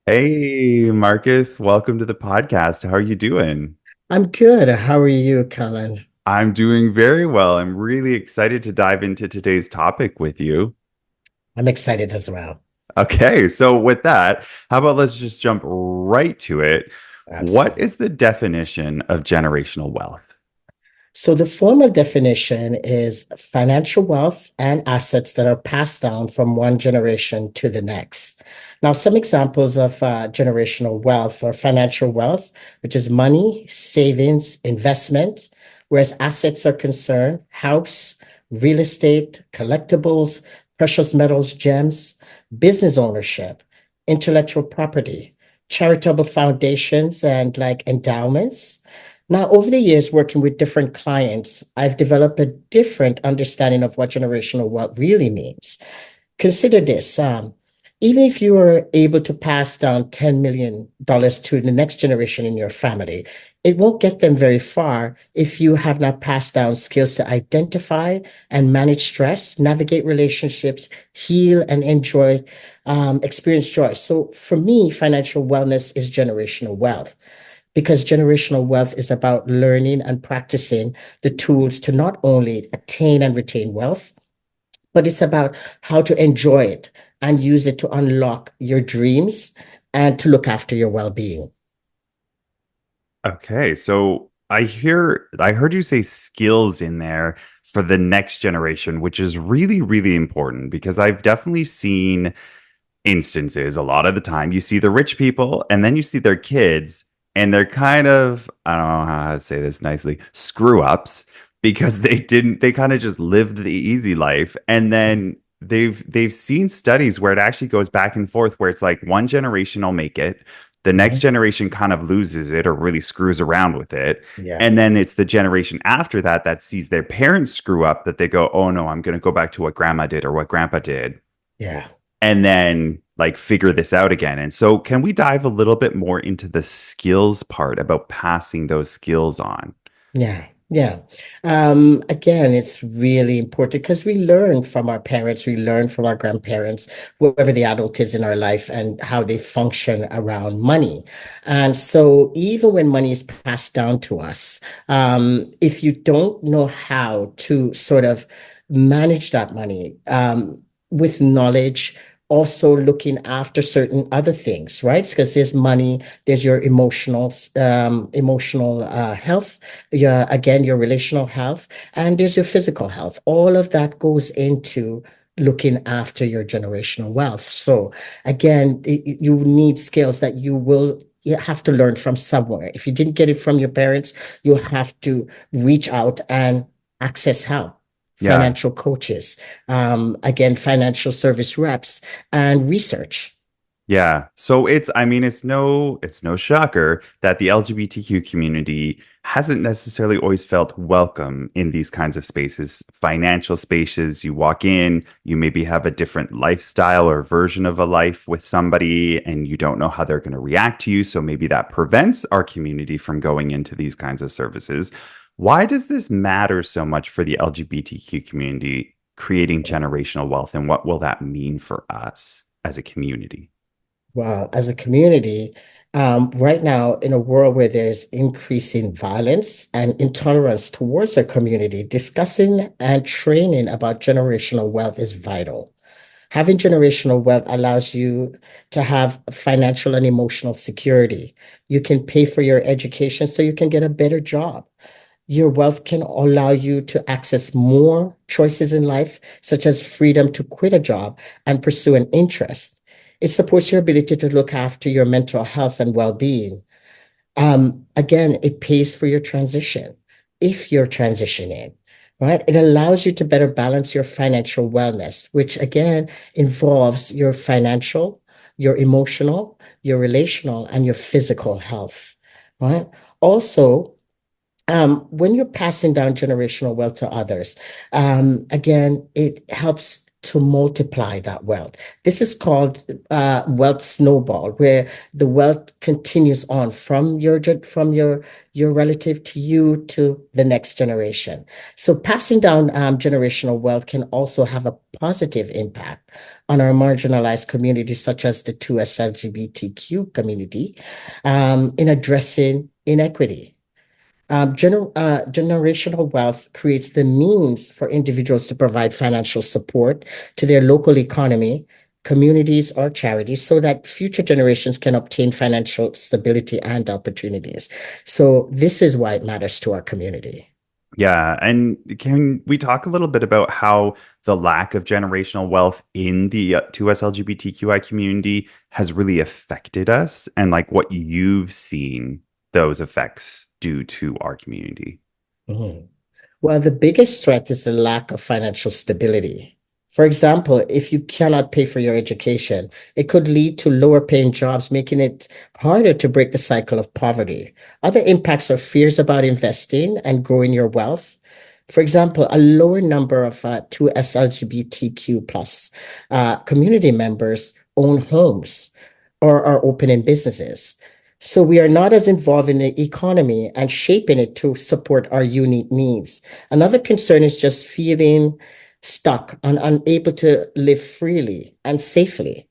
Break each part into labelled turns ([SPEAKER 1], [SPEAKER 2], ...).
[SPEAKER 1] Hey, Marcus, welcome to the podcast. How are you doing?
[SPEAKER 2] I'm good. How are you, Calan?
[SPEAKER 1] I'm doing very well. I'm really excited to dive into today's topic with you.
[SPEAKER 2] I'm excited as well.
[SPEAKER 1] Okay, so with that, how about let's just jump right to it. What
[SPEAKER 2] Absolutely.
[SPEAKER 1] is the definition of generational wealth?
[SPEAKER 2] So the formal definition is financial wealth and assets that are passed down from one generation to the next. Now, some examples of generational wealth or financial wealth, which is money, savings, investment, whereas assets are concerned, house, real estate, collectibles, precious metals, gems, business ownership, intellectual property, charitable foundations, and like endowments. Now, over the years, working with different clients, I've developed a different understanding of what generational wealth really means. Consider this. Even if you are able to pass down $10 million to the next generation in your family, it won't get them very far if you have not passed down skills to identify and manage stress, navigate relationships, heal, and enjoy, experience joy. So for me, financial wellness is generational wealth because generational wealth is about learning and practicing the tools to not only attain and retain wealth, but it's about how to enjoy it and use it to unlock your dreams and to look after your well-being.
[SPEAKER 1] Okay, so I heard you say skills in there for the next generation, which is really, really important because I've definitely seen instances a lot of the time you see the rich people and then you see their kids and they're kind of I don't know how to say this nicely screw ups because they kind of just lived the easy life and then they've seen studies where it actually goes back and forth where it's like one generation will make it, the next
[SPEAKER 2] Mhm.
[SPEAKER 1] generation kind of loses it or really screws around with it,
[SPEAKER 2] Yeah,
[SPEAKER 1] and then it's the generation after that that sees their parents screw up that they go, oh no, I'm going to go back to what grandma did or what grandpa did,
[SPEAKER 2] yeah.
[SPEAKER 1] and then like figure this out again. And so, can we dive a little bit more into the skills part about passing those skills on?
[SPEAKER 2] Yeah, yeah. Again, it's really important because we learn from our parents, we learn from our grandparents, whoever the adult is in our life, and how they function around money. And so, even when money is passed down to us, if you don't know how to sort of manage that money, with knowledge, also looking after certain other things, right? Because there's money, there's your emotional health, your relational health, and there's your physical health. All of that goes into looking after your generational wealth. So again, you need skills that you have to learn from somewhere. If you didn't get it from your parents, you have to reach out and access help.
[SPEAKER 1] Yeah.
[SPEAKER 2] Financial coaches, again, financial service reps, and research.
[SPEAKER 1] Yeah. So I mean, it's no shocker that the LGBTQ community hasn't necessarily always felt welcome in these kinds of spaces, financial spaces. You walk in, you maybe have a different lifestyle or version of a life with somebody, and you don't know how they're going to react to you. So maybe that prevents our community from going into these kinds of services. Why does this matter so much for the LGBTQ community creating generational wealth, and what will that mean for us as a community?
[SPEAKER 2] Well, as a community, right now, in a world where there's increasing violence and intolerance towards our community, discussing and training about generational wealth is vital. Having generational wealth allows you to have financial and emotional security. You can pay for your education so you can get a better job. Your wealth can allow you to access more choices in life, such as freedom to quit a job and pursue an interest. It supports your ability to look after your mental health and well-being. Again, it pays for your transition if you're transitioning, right? It allows you to better balance your financial wellness, which again involves your financial, your emotional, your relational, and your physical health, right? Also, when you're passing down generational wealth to others, again, it helps. to multiply that wealth. This is called wealth snowball, where the wealth continues on from your relative to you to the next generation. So passing down generational wealth can also have a positive impact on our marginalized communities, such as the 2S LGBTQ community, in addressing inequity. Generational wealth creates the means for individuals to provide financial support to their local economy, communities, or charities so that future generations can obtain financial stability and opportunities. So, this is why it matters to our community.
[SPEAKER 1] Yeah, and can we talk a little bit about how the lack of generational wealth in the 2S LGBTQI community has really affected us and like what you've seen those effects due to our community?
[SPEAKER 2] Mhm. Well, the biggest threat is the lack of financial stability. For example, if you cannot pay for your education, it could lead to lower paying jobs, making it harder to break the cycle of poverty. Other impacts are fears about investing and growing your wealth. For example, a lower number of 2S LGBTQ plus community members own homes or are opening businesses. So we are not as involved in the economy and shaping it to support our unique needs. Another concern is just feeling stuck and unable to live freely and safely.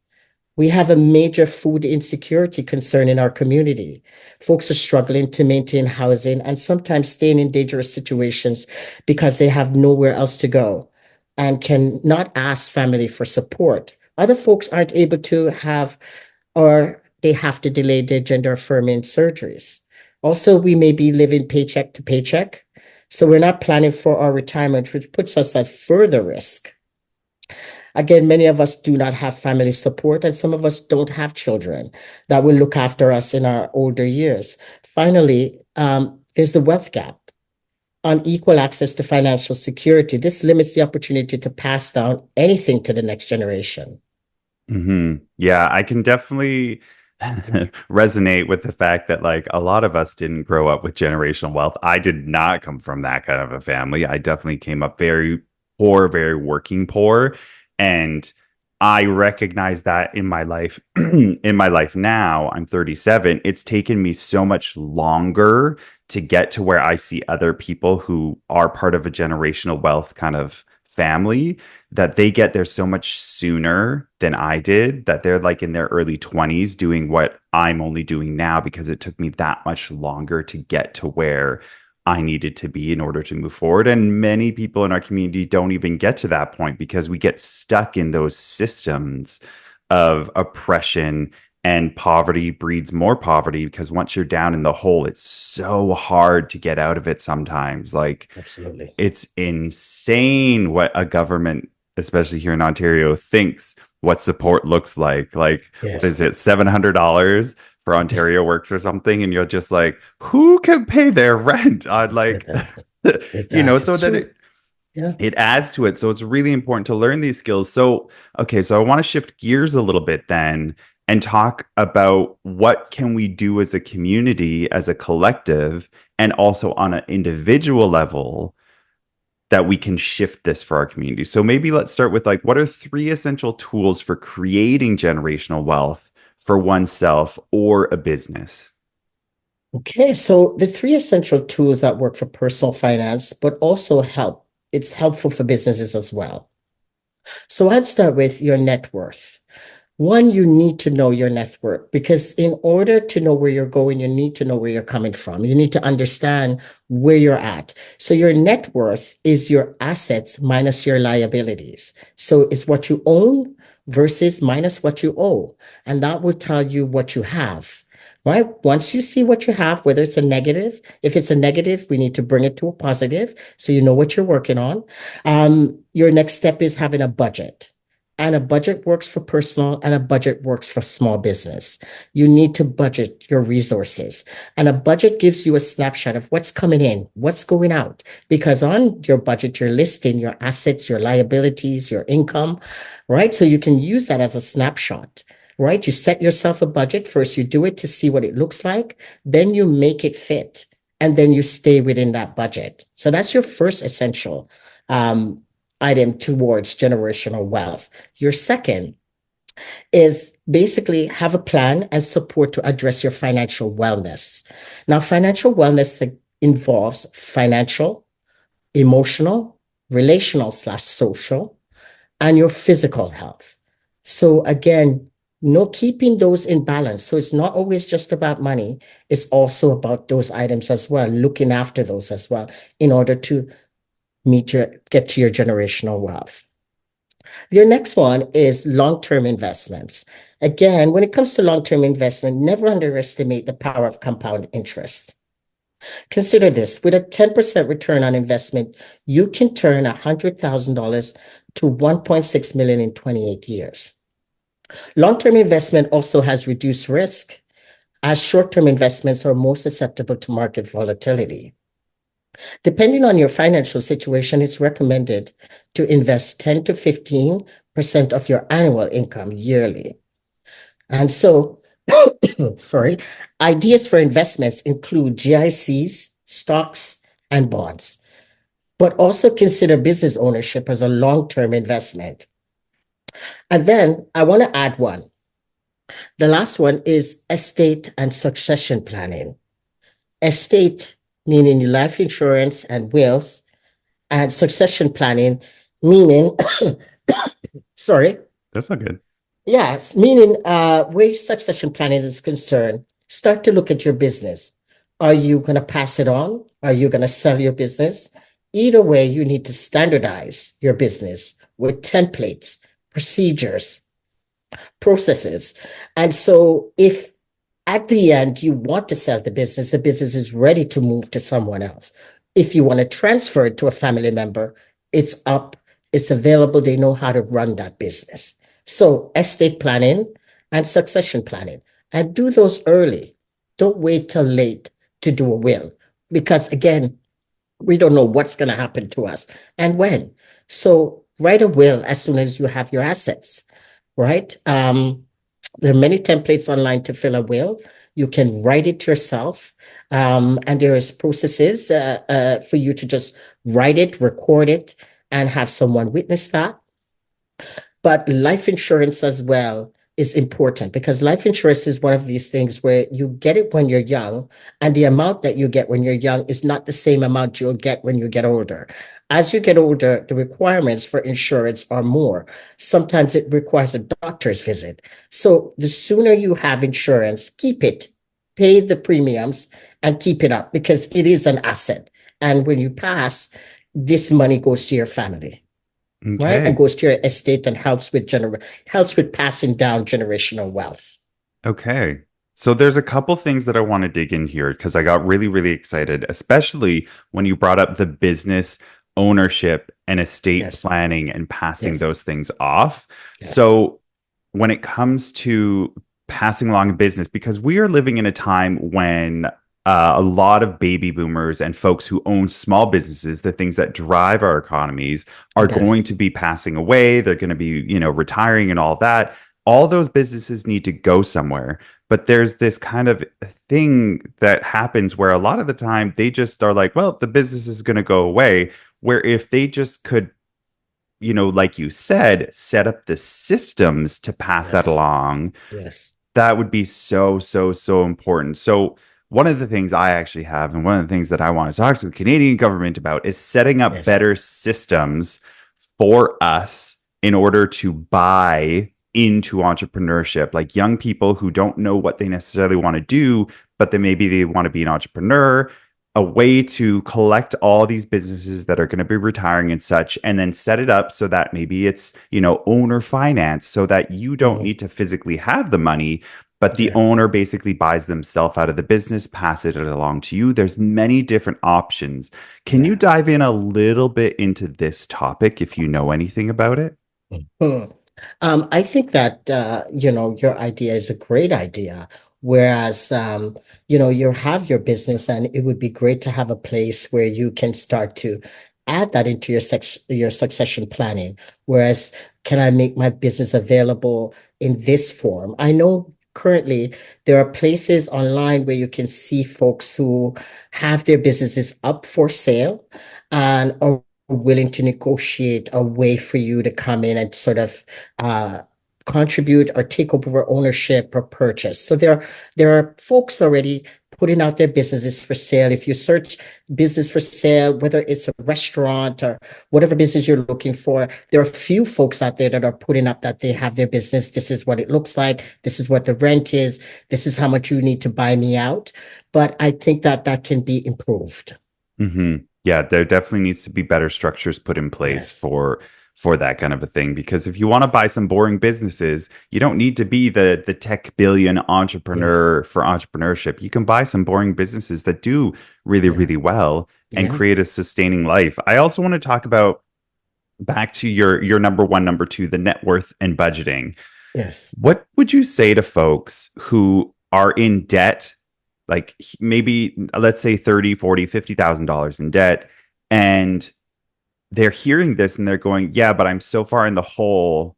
[SPEAKER 2] We have a major food insecurity concern in our community. Folks are struggling to maintain housing and sometimes staying in dangerous situations because they have nowhere else to go and cannot ask family for support. Other folks aren't able to have or they have to delay their gender affirming surgeries. Also, we may be living paycheck to paycheck. So we're not planning for our retirement, which puts us at further risk. Again, many of us do not have family support, and some of us don't have children that will look after us in our older years. Finally, there's the wealth gap. Unequal access to financial security. This limits the opportunity to pass down anything to the next generation.
[SPEAKER 1] Yeah, I can definitely resonate with the fact that like a lot of us didn't grow up with generational wealth. I did not come from that kind of a family. I definitely came up very poor, very working poor, and I recognize that in my life in my life now. I'm 37. It's taken me so much longer to get to where I see other people who are part of a generational wealth kind of family that they get there so much sooner than I did, that they're like in their early 20s doing what I'm only doing now because it took me that much longer to get to where I needed to be in order to move forward. And many people in our community don't even get to that point because we get stuck in those systems of oppression, and poverty breeds more poverty because once you're down in the hole, it's so hard to get out of it sometimes. Like,
[SPEAKER 2] Absolutely.
[SPEAKER 1] it's insane what a government, especially here in Ontario, thinks what support looks like. Like, what
[SPEAKER 2] Yes.
[SPEAKER 1] is it, $700 for Ontario Works or something? And you're just like, who can pay their rent on
[SPEAKER 2] With
[SPEAKER 1] like,
[SPEAKER 2] that, with that,
[SPEAKER 1] so
[SPEAKER 2] it's
[SPEAKER 1] that
[SPEAKER 2] true. Yeah.
[SPEAKER 1] it adds to it. So it's really important to learn these skills. So, okay, so I want to shift gears a little bit then and talk about what can we do as a community, as a collective, and also on an individual level that we can shift this for our community. So maybe let's start with like, what are three essential tools for creating generational wealth for oneself or a business?
[SPEAKER 2] Okay, so the three essential tools that work for personal finance, but also it's helpful for businesses as well. So I'd start with your net worth. One, you need to know your net worth because in order to know where you're going, you need to know where you're coming from. You need to understand where you're at. So your net worth is your assets minus your liabilities. So it's what you own versus minus what you owe. And that will tell you what you have. Right? Once you see what you have, whether it's a negative, if it's a negative, we need to bring it to a positive so you know what you're working on. Your next step is having a budget, and a budget works for personal and a budget works for small business. You need to budget your resources. And a budget gives you a snapshot of what's coming in, what's going out. Because on your budget, you're listing your assets, your liabilities, your income, right? So you can use that as a snapshot, right? You set yourself a budget. First, you do it to see what it looks like, then you make it fit, and then you stay within that budget. So that's your first essential. Um, item towards generational wealth. Your second is basically have a plan and support to address your financial wellness. Now, financial wellness involves financial, emotional, relational slash social, and your physical health. So again, keeping those in balance. So it's not always just about money. It's also about those items as well, looking after those as well in order to get to your generational wealth. Your next one is long-term investments. Again, when it comes to long-term investment, never underestimate the power of compound interest. Consider this, with a 10% return on investment, you can turn $100,000 to 1.6 million in 28 years. Long-term investment also has reduced risk, as short-term investments are more susceptible to market volatility. Depending on your financial situation, it's recommended to invest 10 to 15% of your annual income yearly. And so, sorry, ideas for investments include GICs, stocks, and bonds, but also consider business ownership as a long-term investment. And then I want to add one. The last one is estate and succession planning. Estate, meaning life insurance and wills, and succession planning, meaning, sorry,
[SPEAKER 1] That's not good.
[SPEAKER 2] yes, meaning where succession planning is concerned, start to look at your business. Are you going to pass it on? Are you going to sell your business? Either way, you need to standardize your business with templates, procedures, processes. And so if at the end you want to sell the business is ready to move to someone else. If you want to transfer it to a family member, it's up, it's available, they know how to run that business. So estate planning and succession planning, and do those early. Don't wait till late to do a will, because again, we don't know what's going to happen to us and when. So write a will as soon as you have your assets, right? There are many templates online to fill a will. You can write it yourself. And there's processes for you to just write it, record it, and have someone witness that. But life insurance as well is important, because life insurance is one of these things where you get it when you're young, and the amount that you get when you're young is not the same amount you'll get when you get older. As you get older, the requirements for insurance are more. Sometimes it requires a doctor's visit. So the sooner you have insurance, keep it, pay the premiums, and keep it up, because it is an asset. And when you pass, this money goes to your family, right? And
[SPEAKER 1] Okay.
[SPEAKER 2] goes to your estate and helps with passing down generational wealth.
[SPEAKER 1] Okay. So there's a couple things that I want to dig in here because I got really, really excited, especially when you brought up the business ownership and estate
[SPEAKER 2] Yes,
[SPEAKER 1] planning and passing
[SPEAKER 2] yes,
[SPEAKER 1] those things off.
[SPEAKER 2] yes,
[SPEAKER 1] So when it comes to passing along a business, because we are living in a time when a lot of baby boomers and folks who own small businesses, the things that drive our economies, are going
[SPEAKER 2] yes,
[SPEAKER 1] to be passing away. They're going to be, retiring and all that. All those businesses need to go somewhere. But there's this kind of thing that happens where a lot of the time they just are like, well, the business is going to go away. Where if they just could, like you said, set up the systems to pass that
[SPEAKER 2] yes,
[SPEAKER 1] along,
[SPEAKER 2] yes,
[SPEAKER 1] that would be so, so, so important. So, one of the things I actually have, and one of the things that I want to talk to the Canadian government about, is setting up
[SPEAKER 2] yes,
[SPEAKER 1] better systems for us in order to buy into entrepreneurship. Like young people who don't know what they necessarily want to do, but then maybe they want to be an entrepreneur, a way to collect all these businesses that are going to be retiring and such, and then set it up so that maybe it's, owner finance so that you don't
[SPEAKER 2] mhm,
[SPEAKER 1] need to physically have the money, but the
[SPEAKER 2] yeah,
[SPEAKER 1] owner basically buys themselves out of the business, pass it along to you. There's many different options. Can you
[SPEAKER 2] yeah.
[SPEAKER 1] dive in a little bit into this topic if you know anything about it?
[SPEAKER 2] Hmm. I think that your idea is a great idea. Whereas you have your business, and it would be great to have a place where you can start to add that into your succession planning. Whereas, can I make my business available in this form? I know currently there are places online where you can see folks who have their businesses up for sale and willing to negotiate a way for you to come in and sort of uh, contribute or take over ownership or purchase. So there are folks already putting out their businesses for sale. If you search business for sale, whether it's a restaurant or whatever business you're looking for, there are a few folks out there that are putting up that they have their business. This is what it looks like. This is what the rent is. This is how much you need to buy me out. But I think that that can be improved.
[SPEAKER 1] Yeah, there definitely needs to be better structures put in place
[SPEAKER 2] Yes.
[SPEAKER 1] for that kind of a thing. Because if you want to buy some boring businesses, you don't need to be the tech billion
[SPEAKER 2] Yes.
[SPEAKER 1] entrepreneur for entrepreneurship. You can buy some boring businesses that do really,
[SPEAKER 2] Yeah.
[SPEAKER 1] really well and
[SPEAKER 2] Yeah.
[SPEAKER 1] create a sustaining life. I also want to talk about back to your number one, number two, the net worth and budgeting.
[SPEAKER 2] Yes.
[SPEAKER 1] What would you say to folks who are in debt, like maybe let's say 30, 40, $50,000 in debt, and they're hearing this and they're going, yeah, but I'm so far in the hole,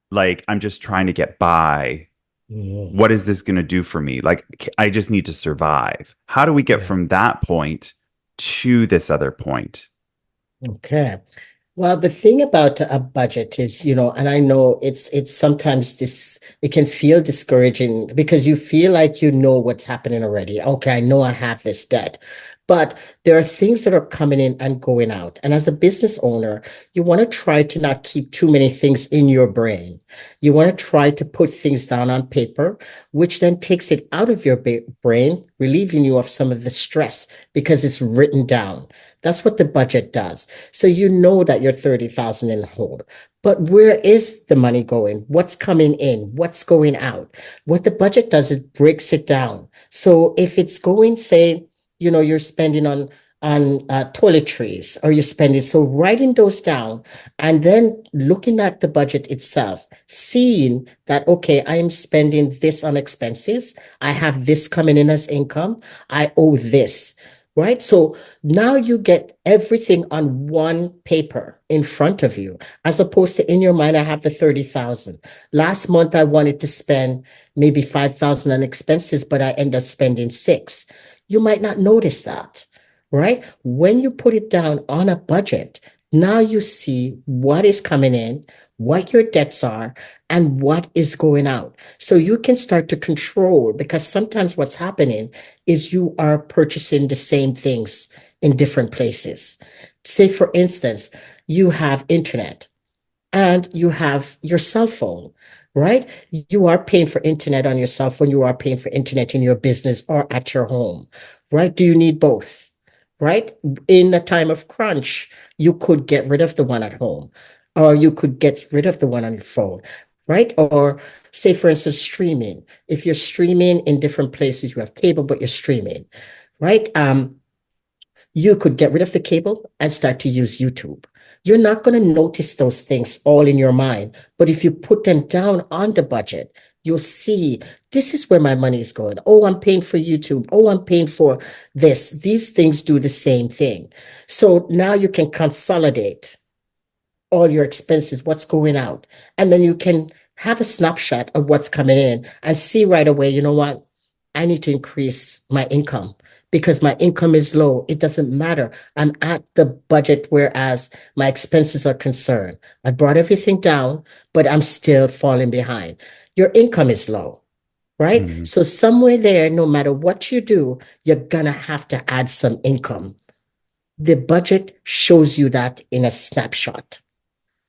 [SPEAKER 1] like I'm just trying to get by.
[SPEAKER 2] Mhm.
[SPEAKER 1] What is this going to do for me? Like I just need to survive. How do we get
[SPEAKER 2] Yeah.
[SPEAKER 1] from that point to this other point?
[SPEAKER 2] Okay. Well, the thing about a budget is, and I know it's sometimes it can feel discouraging because you feel like you know what's happening already. Okay, I know I have this debt, but there are things that are coming in and going out. And as a business owner, you want to try to not keep too many things in your brain. You want to try to put things down on paper, which then takes it out of your brain, relieving you of some of the stress because it's written down. That's what the budget does. So you know that you're 30,000 in the hole. But where is the money going? What's coming in? What's going out? What the budget does is breaks it down. So if it's going, say, you're spending on toiletries or you're spending, so writing those down and then looking at the budget itself, seeing that, okay, I am spending this on expenses. I have this coming in as income. I owe this. Right. So now you get everything on one paper in front of you, as opposed to in your mind, I have the 30,000. Last month, I wanted to spend maybe 5,000 on expenses, but I end up spending six. You might not notice that, right? When you put it down on a budget, now you see what is coming in, what your debts are, and what is going out. So you can start to control because sometimes what's happening is you are purchasing the same things in different places. Say, for instance, you have internet and you have your cell phone, right? You are paying for internet on your cell phone, you are paying for internet in your business or at your home, right? Do you need both? Right? In a time of crunch, you could get rid of the one at home, or you could get rid of the one on your phone, right? Or say, for instance, streaming. If you're streaming in different places, you have cable, but you're streaming, right? You could get rid of the cable and start to use YouTube. You're not going to notice those things all in your mind, but if you put them down on the budget, you'll see this is where my money is going. Oh, I'm paying for YouTube. Oh, I'm paying for this. These things do the same thing. So now you can consolidate all your expenses, what's going out. And then you can have a snapshot of what's coming in and see right away, you know what? I need to increase my income because my income is low. It doesn't matter. I'm at the budget, whereas my expenses are concerned. I brought everything down, but I'm still falling behind. Your income is low, right?
[SPEAKER 1] Mhm.
[SPEAKER 2] So somewhere there, no matter what you do, you're gonna have to add some income. The budget shows you that in a snapshot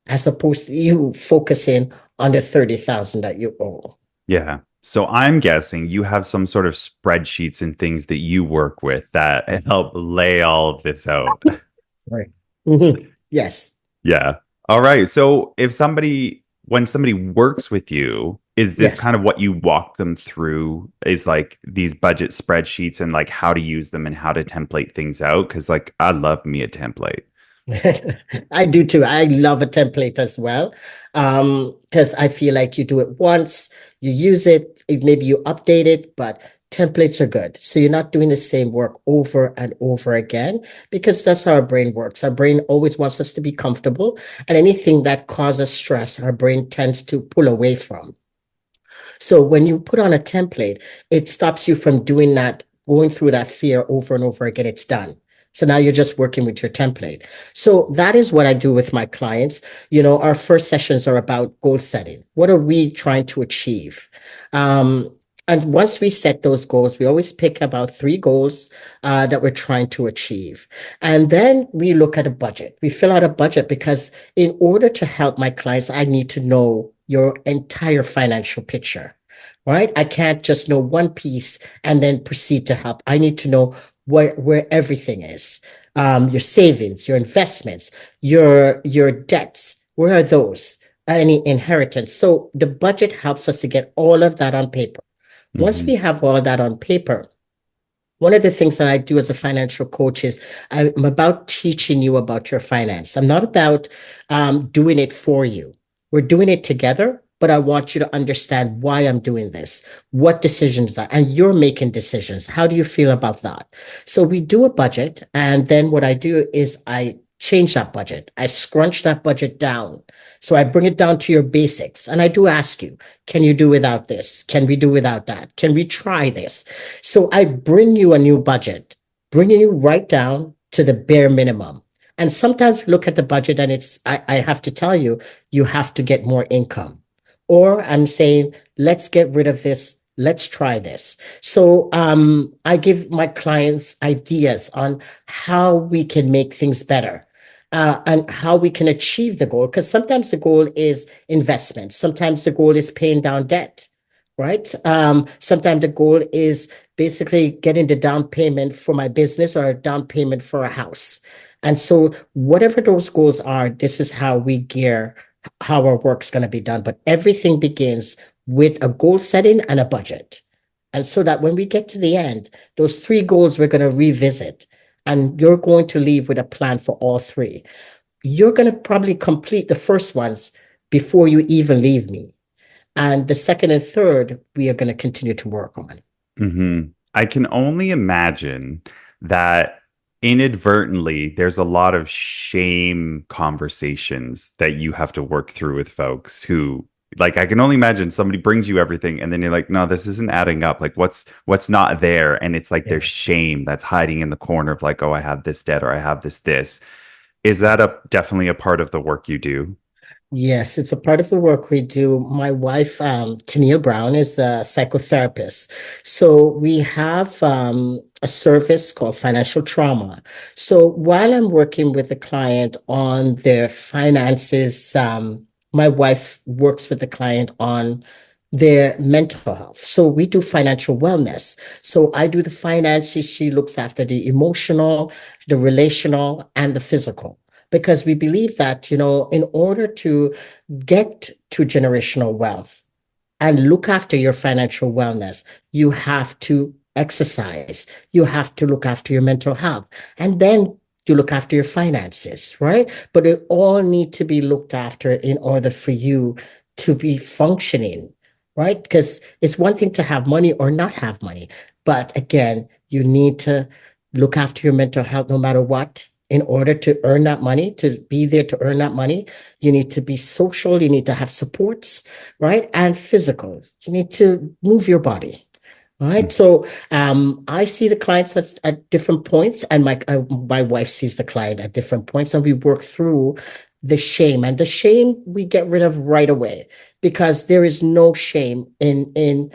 [SPEAKER 2] as opposed to you focusing on the 30,000 that you owe.
[SPEAKER 1] Yeah. So I'm guessing you have some sort of spreadsheets and things that you work with that help lay all of this out.
[SPEAKER 2] Right. Mhm. Yes.
[SPEAKER 1] Yeah. All right. So when somebody works with you, is this
[SPEAKER 2] Yes.
[SPEAKER 1] kind of what you walk them through? Is like these budget spreadsheets and like how to use them and how to template things out? Because like I love me a template.
[SPEAKER 2] I do too. I love a template as well. Because I feel like you do it once, you use it, maybe you update it, but templates are good. So you're not doing the same work over and over again, because that's how our brain works. Our brain always wants us to be comfortable, and anything that causes stress, our brain tends to pull away from. So when you put on a template, it stops you from doing that, going through that fear over and over again. It's done. So now you're just working with your template. So that is what I do with my clients. Our first sessions are about goal setting. What are we trying to achieve? Um, and once we set those goals, we always pick about three goals that we're trying to achieve. And then we look at a budget. We fill out a budget because in order to help my clients, I need to know your entire financial picture, right? I can't just know one piece and then proceed to help. I need to know where everything is. Your savings, your investments, your debts. Where are those? Any inheritance. So the budget helps us to get all of that on paper. Once
[SPEAKER 1] Hmm.
[SPEAKER 2] we have all that on paper, one of the things that I do as a financial coach is I'm about teaching you about your finance. I'm not about doing it for you. We're doing it together, but I want you to understand why I'm doing this, what decisions that, and you're making decisions. How do you feel about that? So we do a budget, and then what I do is I change that budget. I scrunch that budget down. So I bring it down to your basics, and I do ask you, can you do without this? Can we do without that? Can we try this? So I bring you a new budget, bringing you right down to the bare minimum. And sometimes look at the budget and I have to tell you, you have to get more income. Or I'm saying, let's get rid of this. Let's try this. So I give my clients ideas on how we can make things better. And how we can achieve the goal. Because sometimes the goal is investment. Sometimes the goal is paying down debt, right? Sometimes the goal is basically getting the down payment for my business or a down payment for a house. And so, whatever those goals are, this is how we gear how our work's going to be done. But everything begins with a goal setting and a budget. And so that when we get to the end, those three goals we're going to revisit, and you're going to leave with a plan for all three. You're going to probably complete the first ones before you even leave me. And the second and third, we are going to continue to work on.
[SPEAKER 1] Hmm. I can only imagine that inadvertently there's a lot of shame conversations that you have to work through with folks who like I can only imagine somebody brings you everything and then you're like, no, this isn't adding up. Like what's not there? And it's like there's
[SPEAKER 2] Yeah.
[SPEAKER 1] shame that's hiding in the corner of like, oh, I have this debt or I have this. Is that a definitely a part of the work you do?
[SPEAKER 2] Yes, it's a part of the work we do. My wife, Tennille Brown, is a psychotherapist. So we have a service called financial trauma. So while I'm working with the client on their finances, my wife works with the client on their mental health. So we do financial wellness. So I do the finances, she looks after the emotional, the relational, and the physical because we believe that, in order to get to generational wealth and look after your financial wellness, you have to exercise, you have to look after your mental health, and then you look after your finances, right? But it all need to be looked after in order for you to be functioning, right? Because it's one thing to have money or not have money. But again, you need to look after your mental health no matter what. In order to earn that money, to be there to earn that money, you need to be social, you need to have supports, right? And physical. You need to move your body. Right. So I see the clients at different points, and my wife sees the client at different points, and we work through the shame. And the shame we get rid of right away because there is no shame in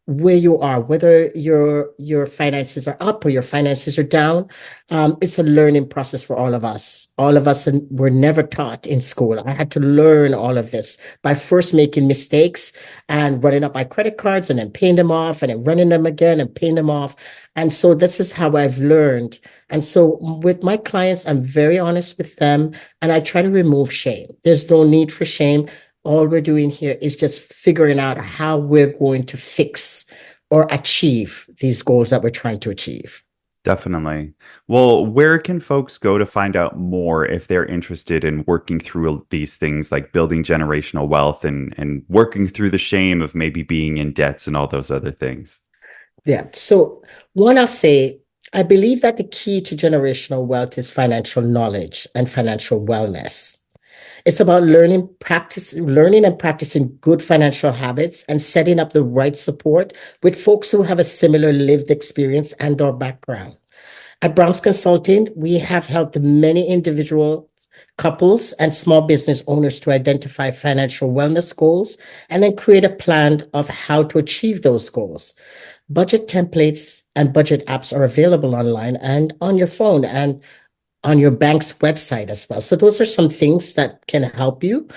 [SPEAKER 2] where you are, whether your finances are up or your finances are down. It's a learning process for all of us. All of us were never taught in school. I had to learn all of this by first making mistakes and running up my credit cards and then paying them off and then running them again and paying them off. And so this is how I've learned. And so with my clients, I'm very honest with them and I try to remove shame. There's no need for shame. All we're doing here is just figuring out how we're going to fix or achieve these goals that we're trying to achieve.
[SPEAKER 1] Definitely. Well, where can folks go to find out more if they're interested in working through these things like building generational wealth and working through the shame of maybe being in debts and all those other things?
[SPEAKER 2] Yeah. So one, I'll say, I believe that the key to generational wealth is financial knowledge and financial wellness. It's about learning and practicing good financial habits and setting up the right support with folks who have a similar lived experience and or background. At Brown's Consulting, we have helped many individual couples and small business owners to identify financial wellness goals and then create a plan of how to achieve those goals. Budget templates and budget apps are available online and on your phone and on your bank's website as well. So those are some things that can help you.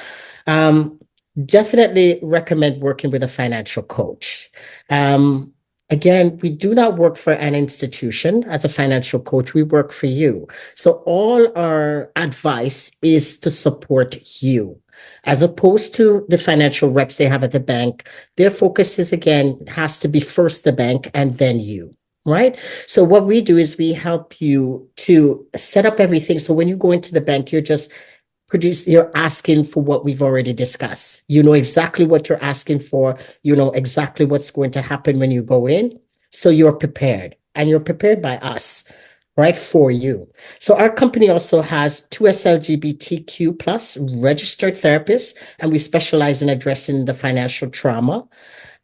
[SPEAKER 2] Um, Definitely recommend working with a financial coach. Um, Again, we do not work for an institution as a financial coach. We work for you. So all our advice is to support you. As opposed to the financial reps they have at the bank, their focus is again has to be first the bank and then you. Right. So what we do is we help you to set up everything. So when you go into the bank, you're asking for what we've already discussed. You know exactly what you're asking for. You know exactly what's going to happen when you go in. So you're prepared and you're prepared by us, right? For you. So our company also has two LGBTQ plus registered therapists, and we specialize in addressing the financial trauma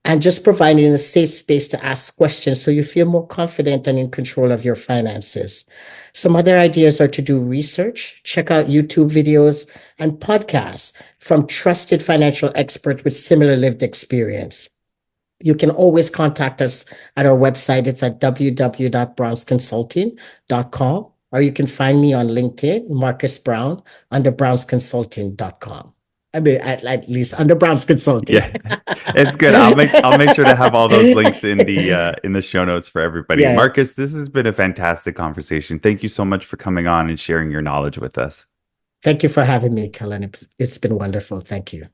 [SPEAKER 2] and just providing a safe space to ask questions so you feel more confident and in control of your finances. Some other ideas are to do research, check out YouTube videos and podcasts from trusted financial experts with similar lived experience. You can always contact us at our website. It's at www.brownsconsulting.com, or you can find me on LinkedIn, Marcus Brown, under brownsconsulting.com. I mean, at least under Brown's Consulting.
[SPEAKER 1] Yeah, it's good. I'll make sure to have all those links in the show notes for everybody.
[SPEAKER 2] Yes.
[SPEAKER 1] Marcus, this has been a fantastic conversation. Thank you so much for coming on and sharing your knowledge with us.
[SPEAKER 2] Thank you for having me, Calan. It's been wonderful. Thank you.